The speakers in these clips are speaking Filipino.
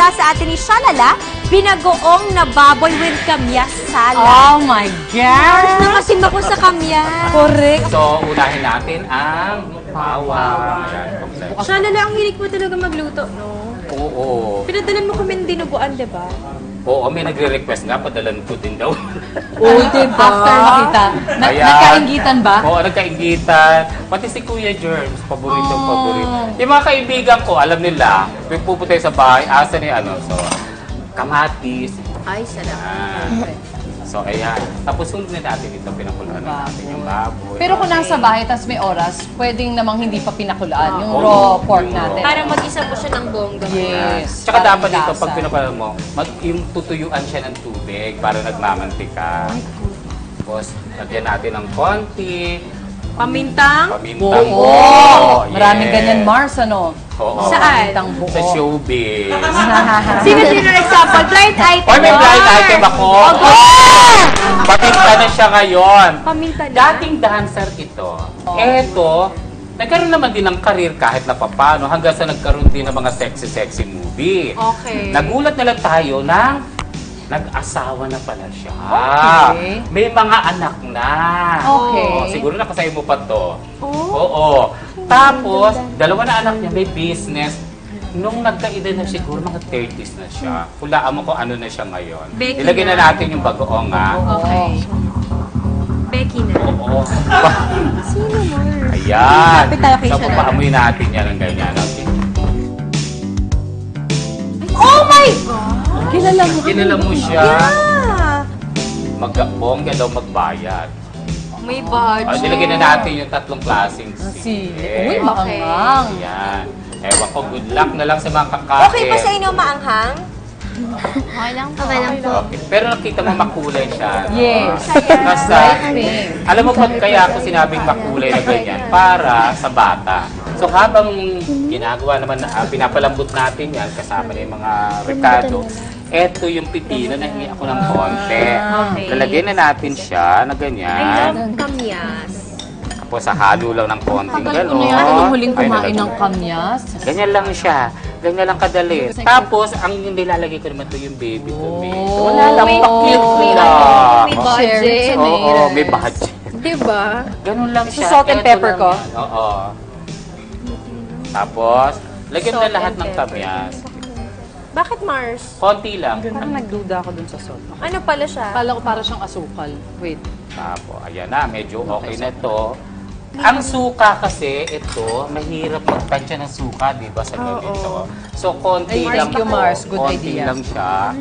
ipinakita sa atin ni Shalala, binagoong na baboy with kamyas salad. Oh my Mars, God! nakasim ako sa kamyas. Correct. So, unahin natin ang bawang. Shalala, ang hilig mo talaga magluto, no? Oo. Pinadalan mo kami ng dinuguan, di ba? Oo, may nagre-request nga, padalan ko din daw. Oh, diba? After nakita. Ayan. Nagkaingitan ba? Oo, nagkaingitan. Pati si Kuya Germs, paboritong paborito. Yung mga kaibigan ko, alam nila, may pupunta sa bahay, asa ni so, kamatis. Ay, sarap. So, ayan. Tapos sunod na natin ito, pinakuluan na natin yung baboy. Pero kung nasa bahay, tas may oras, pwedeng namang hindi pa pinakulaan yung Oo, raw pork yung natin. Para mag-isa po siya ng bongga. Yes. Tsaka Parang dapat dito, lasa. pag pinakulaan mo, yung tutuyuan siya ng tubig para nagmamantika. Tapos, lagyan natin ng konti. Pamintang? Pamintang Oo! buo. Maraming Yes. ganyan, Mars, ano? Oo. Saan? Pamintang buo. Sa showbiz. Sino example? Blind item. Oy, may blind item ako. Paminta na siya ngayon. Paminta na? Dating dancer ito. Eto, nagkaroon naman din ng karir kahit na papano hanggang sa nagkaroon din ng mga sexy movie. Okay. Nagulat na lang tayo ng nag-asawa na pala siya. Okay. May mga anak na. Okay. Oo, siguro nakasaya mo pa to. Oh. Oo. Tapos, dalawa na anak niya, may business. Nung nagkaedad na siguro, mga 30s na siya. Hulaan mo kung ano na siya ngayon. Becky Ilagay na na. natin yung bagoong, ha? Okay. Becky na. Oo. Sino, Mars? Ayan. Lapit tayo kay So, Shannon. papaamoy natin yan ng ganyan. Okay. Oh my God! Kilala mo. Kinala mo siya. Yeah! Mag-bongga daw magbayad. May budget. Nilagay na natin yung tatlong klaseng Sili. sili. Uy, maangang. Ayan. Ewan ko, good luck na lang sa mga kakain. Okay ba sa inyo maanghang? Okay lang po. Okay lang po. Okay. Pero nakita mo makulay siya. Yes. Kasi, Pink. alam mo ba't kaya ako sinabing makulay na ganyan? Para sa bata. So habang ginagawa naman, pinapalambot natin yan, kasama na yung mga rekado, eto yung pipino na hingi ako ng konti. Okay. Lalagyan na natin siya na I ganyan. love kamyas. Tapos sa halo lang ng konting Tagal ko gano'n. na yan. Anong huling Ay, kumain nalagyan. ng kamyas? Ganyan lang siya. Ganyan lang kadali. Tapos, ang nilalagay ko naman to yung baby tomato. Wala lang, May- pakit may- lang. may budget. Oo, may budget. Diba? Ganun lang siya. salt and Eto pepper lang ko? yan. Oo. Tapos, lagyan mo Salt na lahat and ng pepper. kamyas. Bakit Mars? Konti lang. Parang nagduda ako dun sa salt. Ano pala siya? Kala ko para siyang asukal. Wait. Tapos, ayan na, medyo okay na to. Ang suka kasi, ito, mahirap magtansya ng suka, di ba, sa ganito. So, konti Ay, lang thank you, po. Mars. Good Konti idea. lang siya.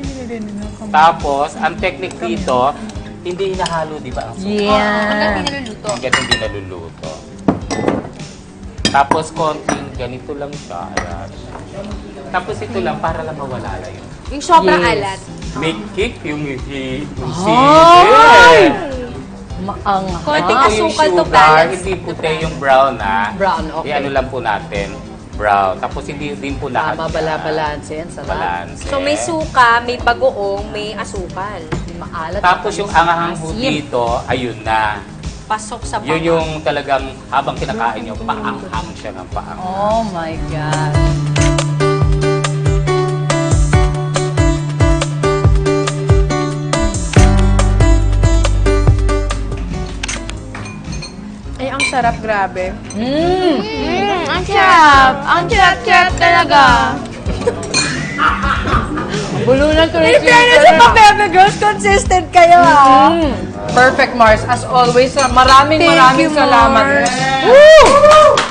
Tapos, ang technique dito, hindi hinahalo, di ba, ang suka? Yeah. Hanggat hindi naluluto. Tapos, konting ganito lang siya. Ayan. Tapos, ito lang, para lang mawala na yun. Yung sobrang Yes. alat. May kick yung Ay! sili. Maanghang. Konting Ito yung asukal to sugar, balance. hindi puti yung brown, ha? Brown, okay. Ano lang po natin, brown. Tapos hindi din po lahat Tama, bala-balanse yan. Sarap. Balance. So may suka, may bagoong, may asukal. Maalat. Tapos yung anghang po Asim. dito, ayun na. Pasok sa Yun yung talagang habang kinakain nyo, paanghang siya ng paanghang. Oh my God. Ay, ang sarap, grabe. Ang sarap. Ang sarap talaga. Bulunan ko rin In fairness sa Pabebe Girls, consistent kayo, ha? Perfect, Mars. As always, maraming Thank you, salamat. Mars. Woo!